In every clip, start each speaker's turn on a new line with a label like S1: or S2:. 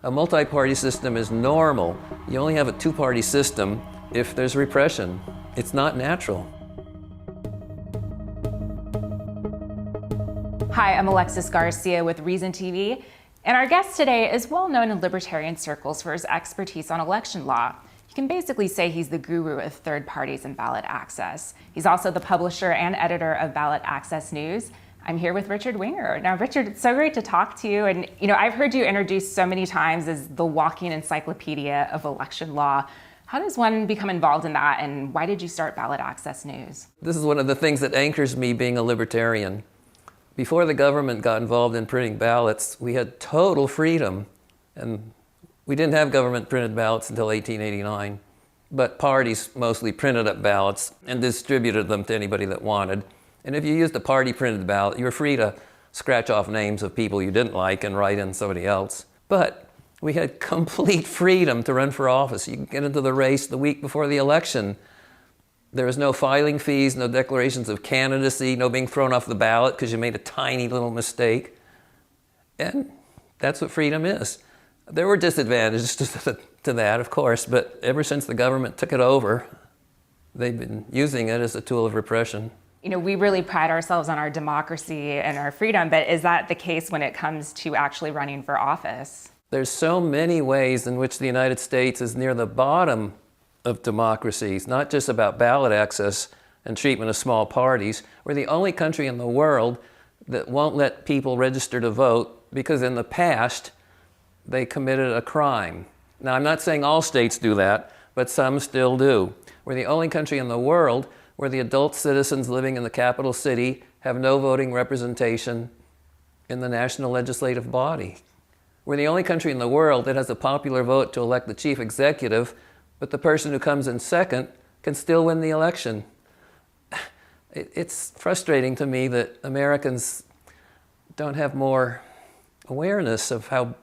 S1: A multi-party system is normal. You only have a two-party system if there's repression. It's not natural.
S2: Hi, I'm Alexis Garcia with ReasonTV, and our guest today is well known in libertarian circles for his expertise on election law. You can basically say he's the guru of third parties and ballot access. He's also the publisher and editor of Ballot Access News. I'm here with Richard Winger. Now, Richard, it's so great to talk to you. And, I've heard you introduced so many times as the walking encyclopedia of election law. How does one become involved in that, and why did you start Ballot Access News?
S1: This is one of the things that anchors me being a libertarian. Before the government got involved in printing ballots, we had total freedom. And we didn't have government printed ballots until 1889. But parties mostly printed up ballots and distributed them to anybody that wanted. And if you used a party printed ballot, you were free to scratch off names of people you didn't like and write in somebody else. But we had complete freedom to run for office. You could get into the race the week before the election. There was no filing fees, no declarations of candidacy, no being thrown off the ballot because you made a tiny little mistake. And that's what freedom is. There were disadvantages to that, of course, but ever since the government took it over, they've been using it as a tool of repression.
S2: We really pride ourselves on our democracy and our freedom, but is that the case when it comes to actually running for office?
S1: There's so many ways in which the United States is near the bottom of democracies, not just about ballot access and treatment of small parties. We're the only country in the world that won't let people register to vote because in the past they committed a crime. Now, I'm not saying all states do that, but some still do. We're the only country in the world where the adult citizens living in the capital city have no voting representation in the national legislative body. We're the only country in the world that has a popular vote to elect the chief executive, but the person who comes in second can still win the election. It's frustrating to me that Americans don't have more awareness of how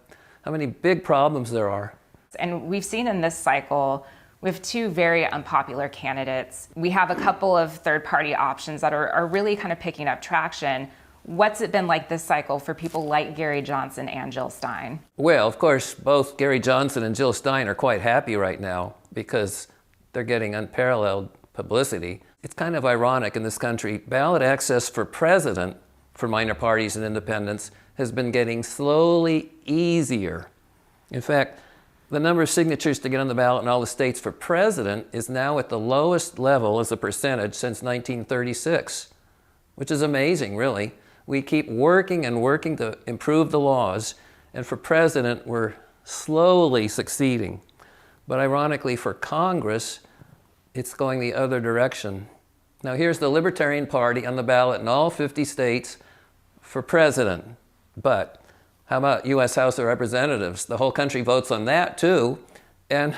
S1: many big problems there are.
S2: And we've seen in this cycle, we have two very unpopular candidates. We have a couple of third-party options that are really kind of picking up traction. What's it been like this cycle for people like Gary Johnson and Jill Stein?
S1: Well, of course, both Gary Johnson and Jill Stein are quite happy right now because they're getting unparalleled publicity. It's kind of ironic in this country. Ballot access for president for minor parties and independents has been getting slowly easier. In fact, the number of signatures to get on the ballot in all the states for president is now at the lowest level as a percentage since 1936, which is amazing, really. We keep working and working to improve the laws, and for president, we're slowly succeeding. But ironically, for Congress, it's going the other direction. Now, here's the Libertarian Party on the ballot in all 50 states for president. But how about U.S. House of Representatives? The whole country votes on that, too. And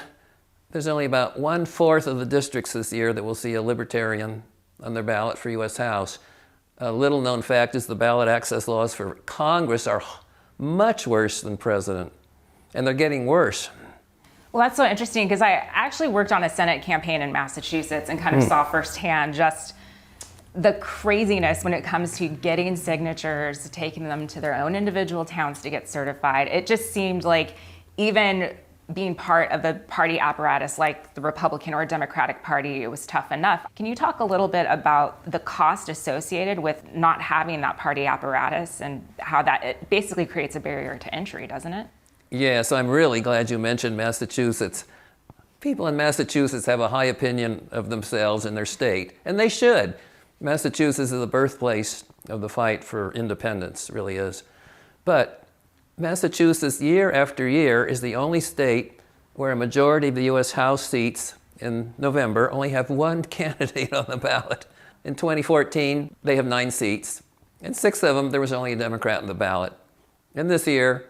S1: there's only about 1/4 of the districts this year that will see a Libertarian on their ballot for U.S. House. A little-known fact is the ballot access laws for Congress are much worse than president. And they're getting worse.
S2: Well, that's so interesting because I actually worked on a Senate campaign in Massachusetts and kind of saw firsthand just the craziness when it comes to getting signatures, taking them to their own individual towns to get certified. It just seemed like even being part of the party apparatus like the Republican or Democratic Party, it was tough enough. Can you talk a little bit about the cost associated with not having that party apparatus and how that it basically creates a barrier to entry, doesn't it?
S1: Yes, I'm really glad you mentioned Massachusetts. People in Massachusetts have a high opinion of themselves and their state, and they should. Massachusetts is the birthplace of the fight for independence, really is. But Massachusetts, year after year, is the only state where a majority of the U.S. House seats in November only have one candidate on the ballot. In 2014, they have 9 seats. In 6 of them, there was only a Democrat on the ballot. And this year,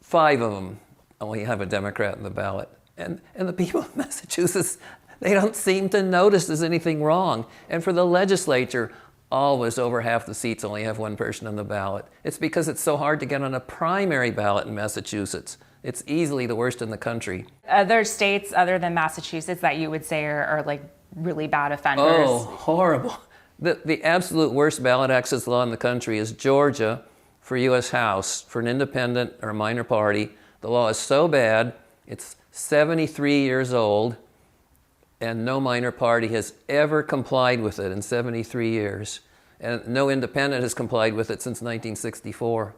S1: 5 of them only have a Democrat on the ballot. And the people of Massachusetts, they don't seem to notice there's anything wrong. And for the legislature, always over half the seats only have one person on the ballot. It's because it's so hard to get on a primary ballot in Massachusetts. It's easily the worst in the country.
S2: Other states other than Massachusetts that you would say are like really bad offenders?
S1: Oh, horrible. The absolute worst ballot access law in the country is Georgia for U.S. House, for an independent or a minor party. The law is so bad, it's 73 years old, and no minor party has ever complied with it in 73 years. And no independent has complied with it since 1964.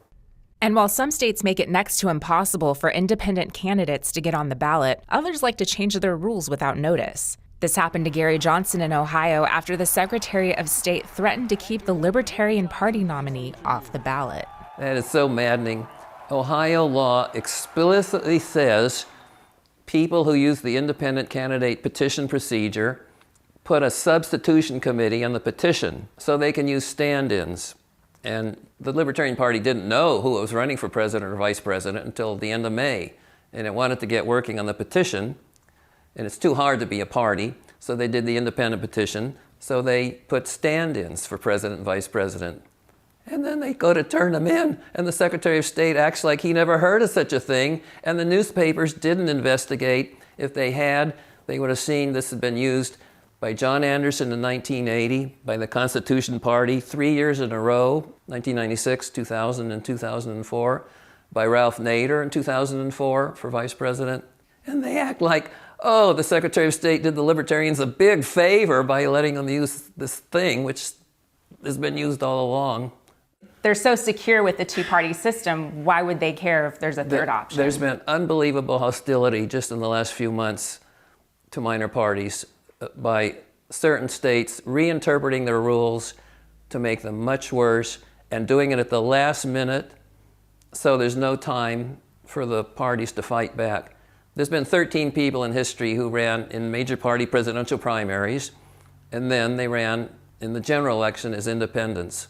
S3: And while some states make it next to impossible for independent candidates to get on the ballot, others like to change their rules without notice. This happened to Gary Johnson in Ohio after the Secretary of State threatened to keep the Libertarian Party nominee off the ballot.
S1: That is so maddening. Ohio law explicitly says people who use the independent candidate petition procedure put a substitution committee on the petition so they can use stand-ins. And the Libertarian Party didn't know who was running for president or vice president until the end of May. And it wanted to get working on the petition. And it's too hard to be a party, so they did the independent petition. So they put stand-ins for president and vice president. And then they go to turn them in, and the Secretary of State acts like he never heard of such a thing, and the newspapers didn't investigate. If they had, they would have seen this had been used by John Anderson in 1980, by the Constitution Party 3 years in a row, 1996, 2000, and 2004, by Ralph Nader in 2004 for vice president. And they act like, oh, the Secretary of State did the Libertarians a big favor by letting them use this thing, which has been used all along.
S2: They're so secure with the two-party system, why would they care if there's a third option?
S1: There's been unbelievable hostility just in the last few months to minor parties by certain states reinterpreting their rules to make them much worse and doing it at the last minute, so there's no time for the parties to fight back. There's been 13 people in history who ran in major party presidential primaries, and then they ran in the general election as independents.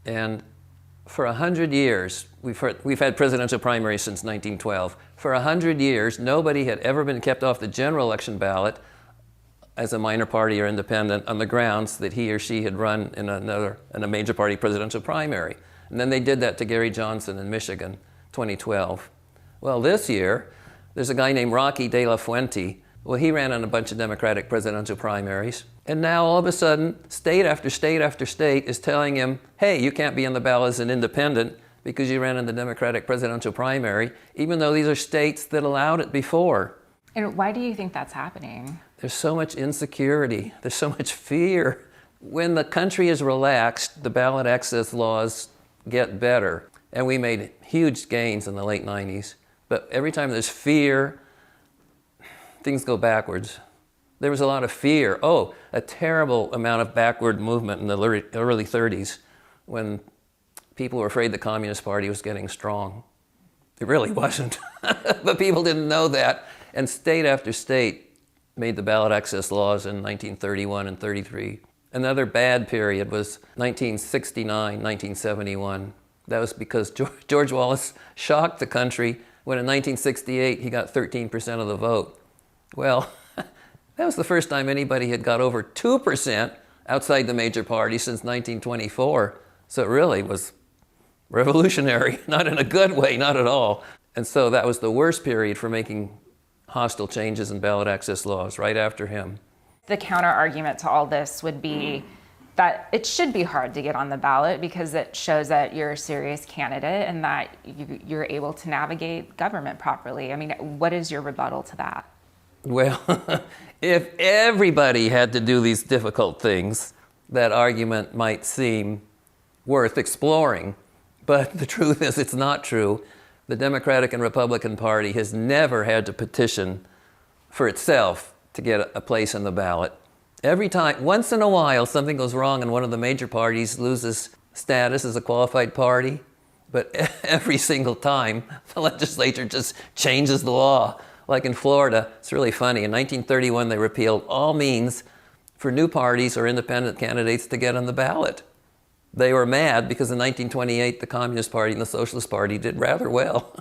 S1: And for 100 years, we've had presidential primaries since 1912. For 100 years, nobody had ever been kept off the general election ballot as a minor party or independent on the grounds that he or she had run in a major party presidential primary. And then they did that to Gary Johnson in Michigan, 2012. Well, this year, there's a guy named Rocky De La Fuente. Well, he ran on a bunch of Democratic presidential primaries. And now all of a sudden, state after state after state is telling him, hey, you can't be on the ballot as an independent because you ran in the Democratic presidential primary, even though these are states that allowed it before.
S2: And why do you think that's happening?
S1: There's so much insecurity. There's so much fear. When the country is relaxed, the ballot access laws get better. And we made huge gains in the late 90s. But every time there's fear, things go backwards. There was a lot of fear. Oh, a terrible amount of backward movement in the early 30s when people were afraid the Communist Party was getting strong. It really wasn't. But people didn't know that. And state after state made the ballot access laws in 1931 and 33. Another bad period was 1969, 1971. That was because George Wallace shocked the country when in 1968 he got 13% of the vote. Well, that was the first time anybody had got over 2% outside the major parties since 1924. So it really was revolutionary, not in a good way, not at all. And so that was the worst period for making hostile changes in ballot access laws, right after him.
S2: The counter argument to all this would be that it should be hard to get on the ballot because it shows that you're a serious candidate and that you're able to navigate government properly. I mean, what is your rebuttal to that?
S1: Well, if everybody had to do these difficult things, that argument might seem worth exploring. But the truth is, it's not true. The Democratic and Republican Party has never had to petition for itself to get a place in the ballot. Every time, once in a while, something goes wrong and one of the major parties loses status as a qualified party. But every single time, the legislature just changes the law. Like in Florida, it's really funny. In 1931, they repealed all means for new parties or independent candidates to get on the ballot. They were mad because in 1928, the Communist Party and the Socialist Party did rather well.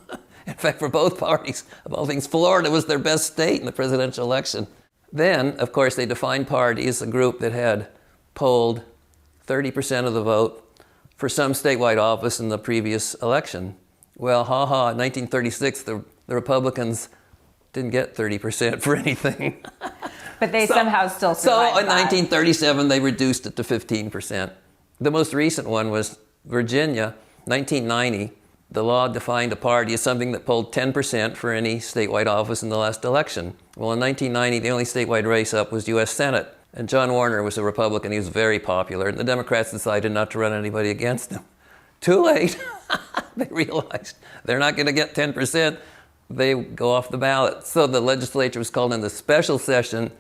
S1: In fact, for both parties, of all things, Florida was their best state in the presidential election. Then, of course, they defined party as a group that had polled 30% of the vote for some statewide office in the previous election. Well, in 1936, the Republicans didn't get 30% for anything.
S2: But they somehow still survived.
S1: So in 1937, they reduced it to 15%. The most recent one was Virginia, 1990. the law defined a party as something that polled 10% for any statewide office in the last election. Well, in 1990, the only statewide race up was U.S. Senate. And John Warner was a Republican. He was very popular. And the Democrats decided not to run anybody against him. Too late. They realized they're not going to get 10%. They go off the ballot. So the legislature was called into special session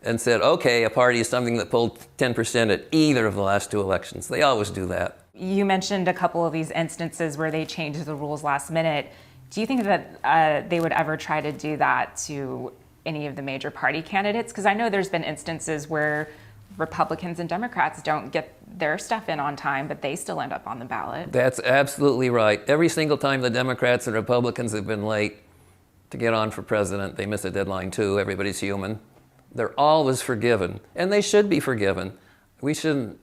S1: and said, okay, a party is something that polled 10% at either of the last two elections. They always do that.
S2: You mentioned a couple of these instances where they changed the rules last minute. Do you think that they would ever try to do that to any of the major party candidates? Because I know there's been instances where Republicans and Democrats don't get their stuff in on time, but they still end up on the ballot.
S1: That's absolutely right. Every single time the Democrats and Republicans have been late to get on for president, they miss a deadline too. Everybody's human. They're always forgiven, and they should be forgiven. We shouldn't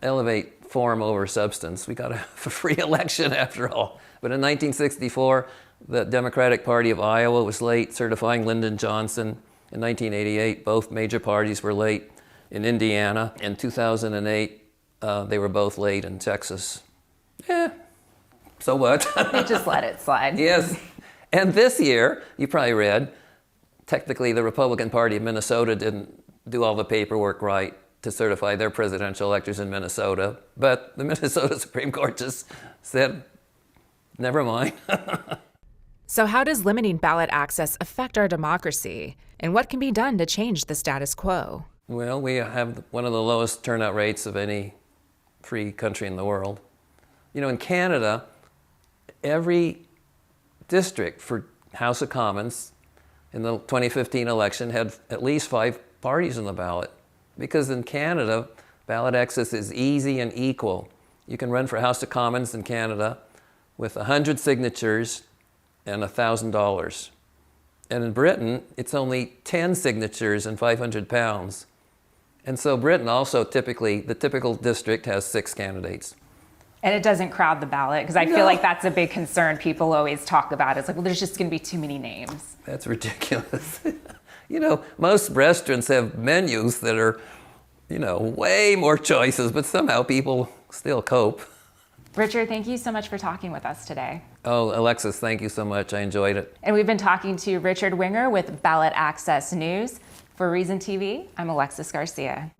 S1: elevate form over substance. We got to have a free election after all. But in 1964, the Democratic Party of Iowa was late certifying Lyndon Johnson. In 1988, both major parties were late in Indiana. In 2008, they were both late in Texas. So what?
S2: They just let it slide.
S1: Yes. And this year, you probably read, technically the Republican Party of Minnesota didn't do all the paperwork right to certify their presidential electors in Minnesota. But the Minnesota Supreme Court just said, never mind.
S3: So how does limiting ballot access affect our democracy? And what can be done to change the status quo?
S1: Well, we have one of the lowest turnout rates of any free country in the world. You know, in Canada, every district for House of Commons in the 2015 election had at least 5 parties on the ballot. Because in Canada, ballot access is easy and equal. You can run for House of Commons in Canada with 100 signatures and $1,000. And in Britain, it's only 10 signatures and 500 pounds. And so Britain also the typical district has 6 candidates.
S2: And it doesn't crowd the ballot, because I feel like that's a big concern people always talk about. It's like, well, there's just going to be too many names.
S1: That's ridiculous. You know, most restaurants have menus that are, you know, way more choices, but somehow people still cope.
S2: Richard, thank you so much for talking with us today.
S1: Oh, Alexis, thank you so much. I enjoyed it.
S2: And we've been talking to Richard Winger with Ballot Access News. For ReasonTV, I'm Alexis Garcia.